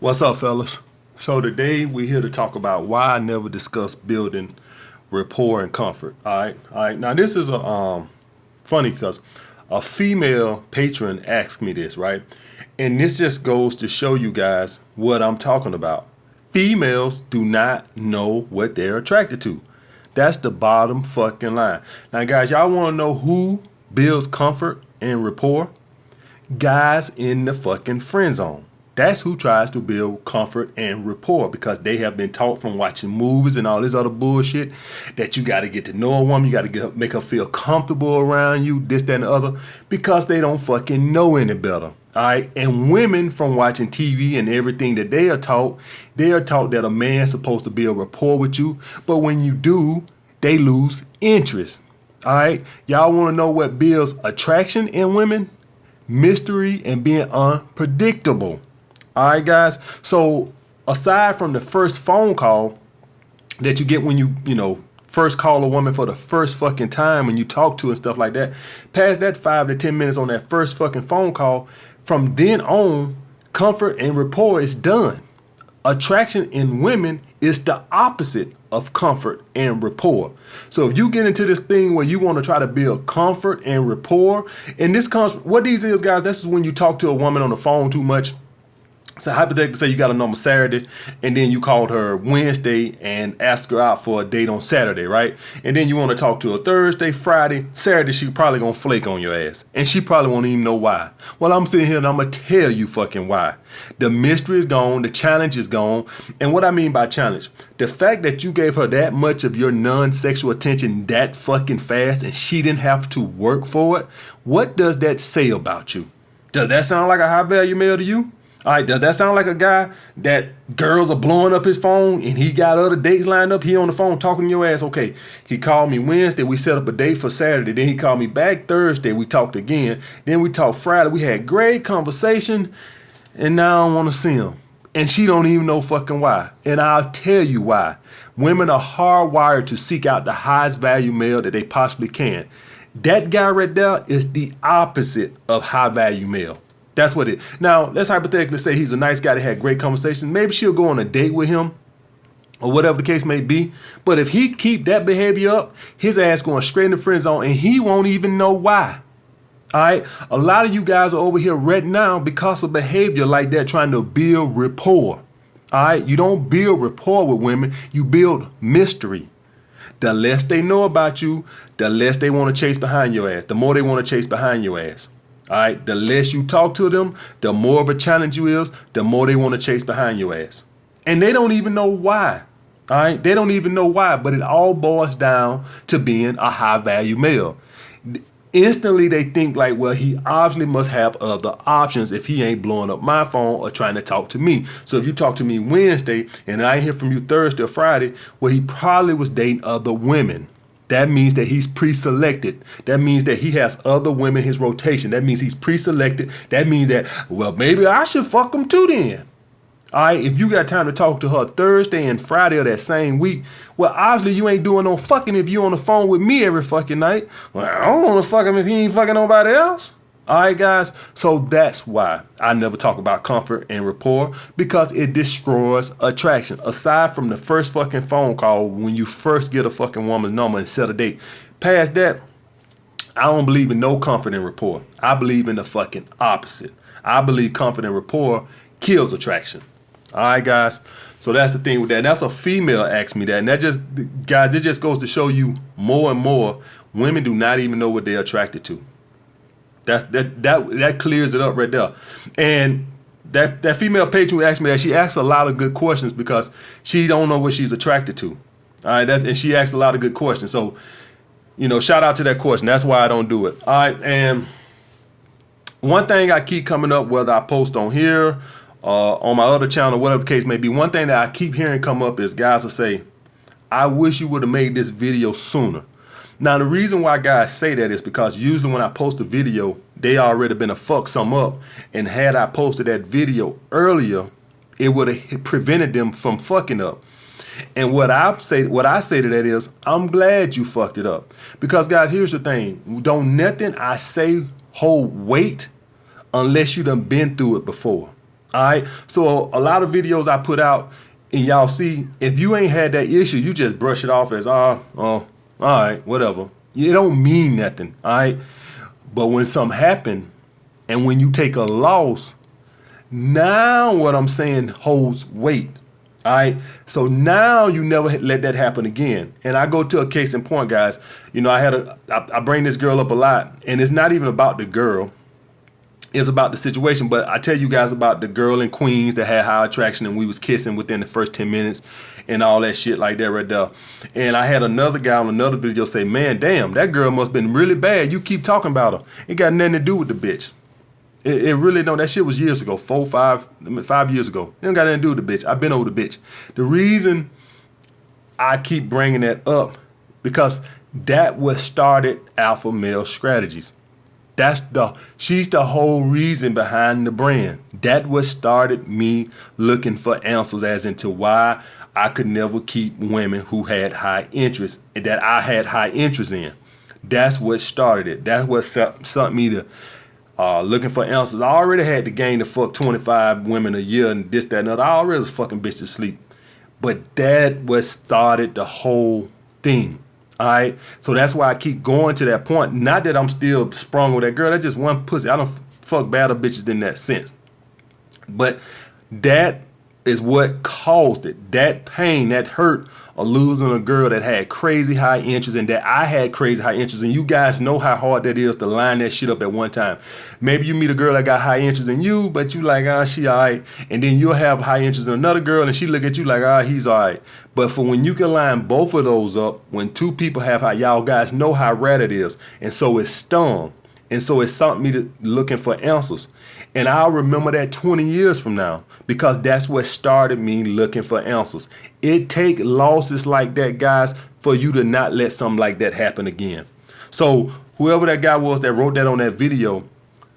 What's up, fellas? So today we're here to talk about why I never discuss building rapport and comfort. All right. Now this is a funny because a female patron asked me this, right? And this just goes to show you guys what I'm talking about. Females do not know what they're attracted to. That's the bottom fucking line. Now, guys, y'all want to know who builds comfort and rapport? Guys in the fucking friend zone. That's who tries to build comfort and rapport because they have been taught from watching movies and all this other bullshit that you got to get to know a woman, you got to make her feel comfortable around you, this, that, and the other, because they don't fucking know any better. All right. And women from watching TV and everything that they are taught that a man's supposed to build rapport with you. But when you do, they lose interest. All right. Y'all want to know what builds attraction in women? Mystery and being unpredictable. All right, guys. So aside from the first phone call that you get when you first call a woman for the first fucking time when you talk to her and stuff like that, past that 5 to 10 minutes on that first fucking phone call, from then on, comfort and rapport is done. Attraction in women is the opposite of comfort and rapport. So if you get into this thing where you want to try to build comfort and rapport, and this comes, what these is, guys, this is when you talk to a woman on the phone too much. So hypothetically, say you got a number Saturday, and then you called her Wednesday and asked her out for a date on Saturday, right? And then you want to talk to her Thursday, Friday, Saturday, she probably gonna flake on your ass. And she probably won't even know why. Well, I'm sitting here and I'm gonna tell you fucking why. The mystery is gone, the challenge is gone. And what I mean by challenge, the fact that you gave her that much of your non-sexual attention that fucking fast and she didn't have to work for it, what does that say about you? Does that sound like a high value male to you? All right, does that sound like a guy that girls are blowing up his phone and he got other dates lined up? He on the phone talking to your ass. Okay, he called me Wednesday. We set up a date for Saturday. Then he called me back Thursday. We talked again. Then we talked Friday. We had great conversation. And now I don't want to see him. And she don't even know fucking why. And I'll tell you why. Women are hardwired to seek out the highest value male that they possibly can. That guy right there is the opposite of high value male. That's what it is. Now, let's hypothetically say he's a nice guy that had great conversations. Maybe she'll go on a date with him or whatever the case may be. But if he keep that behavior up, his ass going straight in the friend zone and he won't even know why. All right. A lot of you guys are over here right now because of behavior like that, trying to build rapport. All right. You don't build rapport with women. You build mystery. The less they know about you, the less they want to chase behind your ass. The more they want to chase behind your ass. All right, the less you talk to them, the more of a challenge you is, the more they want to chase behind your ass. And they don't even know why. All right, they don't even know why, but it all boils down to being a high value male. Instantly, they think like, well, he obviously must have other options if he ain't blowing up my phone or trying to talk to me. So if you talk to me Wednesday and I ain't hear from you Thursday or Friday, well, he probably was dating other women. That means that he's pre-selected. That means that he has other women in his rotation. That means he's pre-selected. That means that, well, maybe I should fuck him too then. All right, if you got time to talk to her Thursday and Friday of that same week, well, obviously you ain't doing no fucking if you on the phone with me every fucking night. Well, I don't want to fuck him if he ain't fucking nobody else. All right, guys. So that's why I never talk about comfort and rapport, because it destroys attraction. Aside from the first fucking phone call when you first get a fucking woman's number and set a date. Past that, I don't believe in no comfort and rapport. I believe in the fucking opposite. I believe comfort and rapport kills attraction. All right, guys. So that's the thing with that. And that's a female asked me that. And that just, guys, it just goes to show you more and more women do not even know what they're attracted to. That clears it up right there. And that female patron who asked me that, she asked a lot of good questions because she don't know what she's attracted to. All right, and she asked a lot of good questions. So, shout out to that question. That's why I don't do it. All right, and one thing I keep coming up, whether I post on here, on my other channel, whatever the case may be, one thing that I keep hearing come up is guys will say, I wish you would have made this video sooner. Now, the reason why guys say that is because usually when I post a video, they already been a fuck some up. And had I posted that video earlier, it would have prevented them from fucking up. And what I say to that is, I'm glad you fucked it up. Because, guys, here's the thing. Don't nothing I say hold weight unless you done been through it before. All right. So a lot of videos I put out and y'all see, if you ain't had that issue, you just brush it off as, all right, whatever. It don't mean nothing. All right. But when something happen and when you take a loss, now what I'm saying holds weight. All right. So now you never let that happen again. And I go to a case in point, guys. You know, I bring this girl up a lot, and it's not even about the girl. It's about the situation. But I tell you guys about the girl in Queens that had high attraction and we was kissing within the first 10 minutes and all that shit like that right there. And I had another guy on another video say, man, damn, that girl must have been really bad. You keep talking about her. It got nothing to do with the bitch. It really don't. That shit was years ago, 5 years ago. It don't got nothing to do with the bitch. I've been over the bitch. The reason I keep bringing that up, because that what started Alpha Male Strategies. She's the whole reason behind the brand. That what started me looking for answers as into why I could never keep women who had high interest, that I had high interest in. That's what started it. That's what sent me to looking for answers. I already had the game to fuck 25 women a year and this, that, and other. I already was fucking bitch to sleep. But that what started the whole thing. All right. So that's why I keep going to that point. Not that I'm still sprung with that girl. That's just one pussy. I don't fuck badder bitches in that sense. But that is what caused it. That pain, that hurt of losing a girl that had crazy high interest and that I had crazy high interest. And you guys know how hard that is to line that shit up at one time. Maybe you meet a girl that got high interest in you, but you like, she all right. And then you'll have high interest in another girl and she look at you like, he's all right. But for when you can line both of those up, when two people have high, y'all guys know how rare it is. And so it's stung. And so it sent me to looking for answers. And I'll remember that 20 years from now, because that's what started me looking for answers. It take losses like that, guys, for you to not let something like that happen again. So whoever that guy was that wrote that on that video,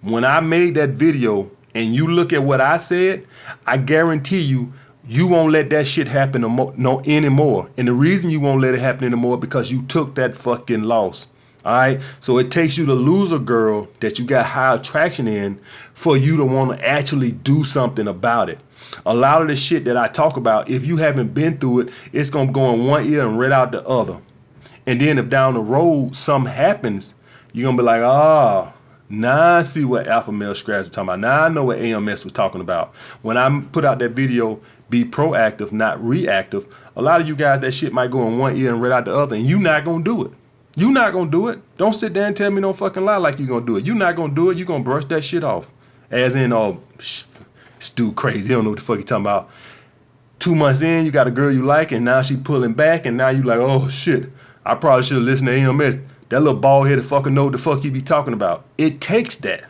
when I made that video and you look at what I said, I guarantee you, you won't let that shit happen anymore. And the reason you won't let it happen anymore because you took that fucking loss. All right. So it takes you to lose a girl that you got high attraction in for you to want to actually do something about it. A lot of the shit that I talk about, if you haven't been through it, it's going to go in one ear and right out the other. And then if down the road something happens, you're going to be like, now I see what Alpha Male Strategy was talking about. Now I know what AMS was talking about. When I put out that video, be proactive, not reactive, a lot of you guys, that shit might go in one ear and right out the other, and you're not going to do it. You're not going to do it. Don't sit there and tell me no fucking lie like you're going to do it. You're not going to do it. You're going to brush that shit off. As in, this dude crazy. You don't know what the fuck you talking about. 2 months in, you got a girl you like, and now she pulling back, and now you like, oh, shit. I probably should have listened to AMS. That little bald-headed fucker know what the fuck you be talking about. It takes that.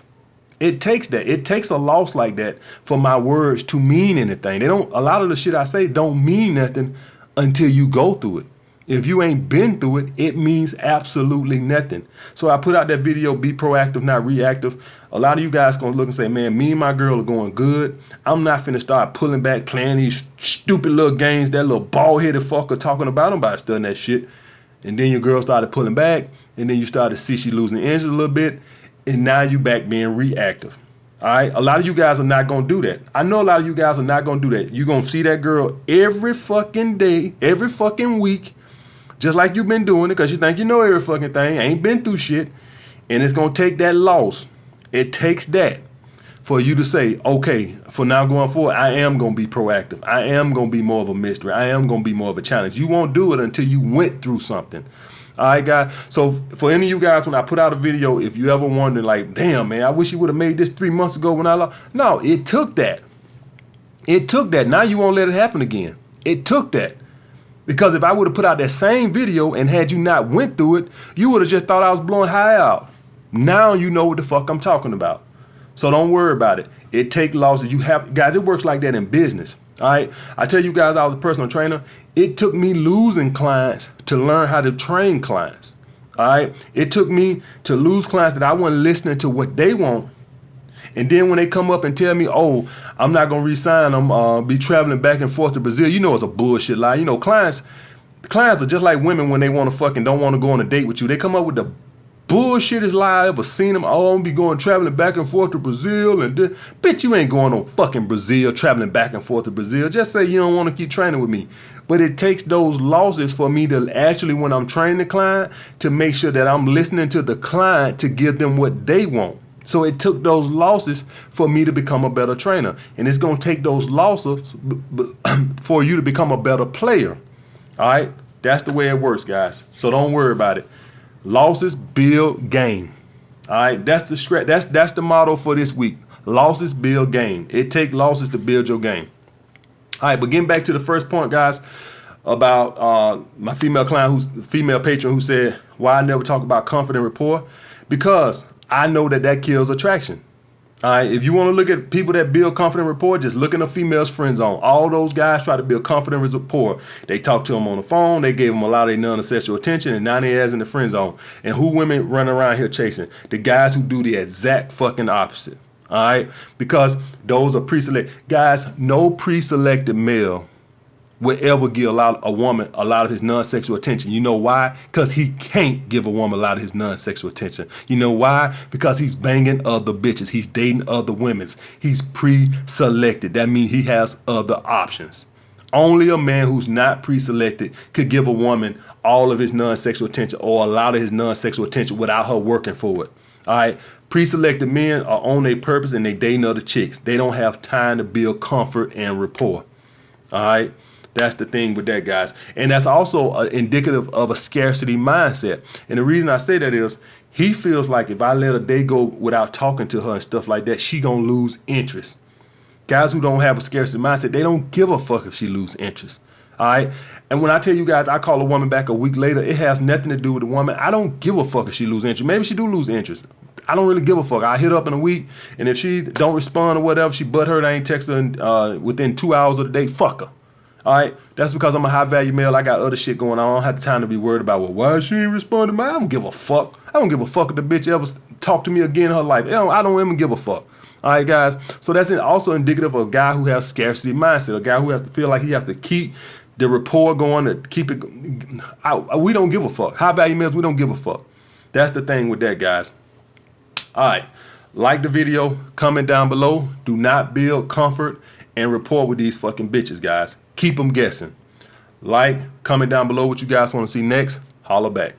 It takes that. It takes a loss like that for my words to mean anything. A lot of the shit I say don't mean nothing until you go through it. If you ain't been through it, it means absolutely nothing. So I put out that video, be proactive, not reactive. A lot of you guys gonna look and say, man, me and my girl are going good. I'm not finna start pulling back, playing these stupid little games that little bald-headed fucker talking about. Nobody studying that shit. And then your girl started pulling back, and then you started to see she losing interest a little bit, and now you back being reactive. All right, a lot of you guys are not gonna do that. I know a lot of you guys are not gonna do that. You're gonna see that girl every fucking day, every fucking week, just like you've been doing it because you think you know every fucking thing, ain't been through shit, and it's going to take that loss. It takes that for you to say, okay, for now going forward, I am going to be proactive. I am going to be more of a mystery. I am going to be more of a challenge. You won't do it until you went through something. All right, guys. So for any of you guys, when I put out a video, if you ever wonder, like, damn, man, I wish you would have made this 3 months ago when I lost. No, it took that. It took that. Now you won't let it happen again. It took that. Because if I would have put out that same video and had you not went through it, you would have just thought I was blowing high out. Now you know what the fuck I'm talking about. So don't worry about it. It takes losses. You have, guys, it works like that in business. All right. I tell you guys, I was a personal trainer. It took me losing clients to learn how to train clients. All right. It took me to lose clients that I wasn't listening to what they want. And then when they come up and tell me, oh, I'm not going to resign, I'm be traveling back and forth to Brazil, you know it's a bullshit lie. You know, clients are just like women when they want to fucking don't want to go on a date with you. They come up with the bullshit lie I ever seen him. Oh, I'm gonna be going traveling back and forth to Brazil and bitch, you ain't going on fucking Brazil, traveling back and forth to Brazil. Just say you don't want to keep training with me. But it takes those losses for me to actually, when I'm training the client, to make sure that I'm listening to the client to give them what they want. So it took those losses for me to become a better trainer. And it's gonna take those losses for you to become a better player. All right? That's the way it works, guys. So don't worry about it. Losses build game. All right, that's the motto for this week. Losses build game. It takes losses to build your game. All right, but getting back to the first point, guys, about my female patron who said why I never talk about comfort and rapport, because I know that kills attraction. All right, if you want to look at people that build confident rapport, just look in a female's friend zone. All those guys try to build confident rapport. They talk to them on the phone. They gave them a lot of their non-sexual attention, and now they ass in the friend zone. And who women run around here chasing? The guys who do the exact fucking opposite. All right, because those are pre-selected guys. No pre-selected male would ever give a woman a lot of his non-sexual attention. You know why? Because he can't give a woman a lot of his non-sexual attention. You know why? Because he's banging other bitches. He's dating other women. He's pre-selected. That means he has other options. Only a man who's not pre-selected could give a woman all of his non-sexual attention or a lot of his non-sexual attention without her working for it. All right? Pre-selected men are on their purpose and they dating other chicks. They don't have time to build comfort and rapport. All right? That's the thing with that, guys. And that's also indicative of a scarcity mindset. And the reason I say that is he feels like if I let a day go without talking to her and stuff like that, she gonna lose interest. Guys who don't have a scarcity mindset, they don't give a fuck if she lose interest. All right. And when I tell you guys, I call a woman back a week later, it has nothing to do with the woman. I don't give a fuck if she lose interest. Maybe she do lose interest. I don't really give a fuck. I hit her up in a week, and if she don't respond or whatever, she butthurt, I ain't text her within 2 hours of the day, fuck her. All right, that's because I'm a high value male. I got other shit going on. I don't have the time to be worried about, well, why she ain't responding? I don't give a fuck. I don't give a fuck if the bitch ever talk to me again in her life. I don't even give a fuck. All right, guys. So that's also indicative of a guy who has scarcity mindset, a guy who has to feel like he has to keep the rapport going, to keep it. We don't give a fuck. High value males, we don't give a fuck. That's the thing with that, guys. All right, like the video, comment down below. Do not build comfort and rapport with these fucking bitches, guys. Keep them guessing. Like, comment down below what you guys want to see next. Holla back.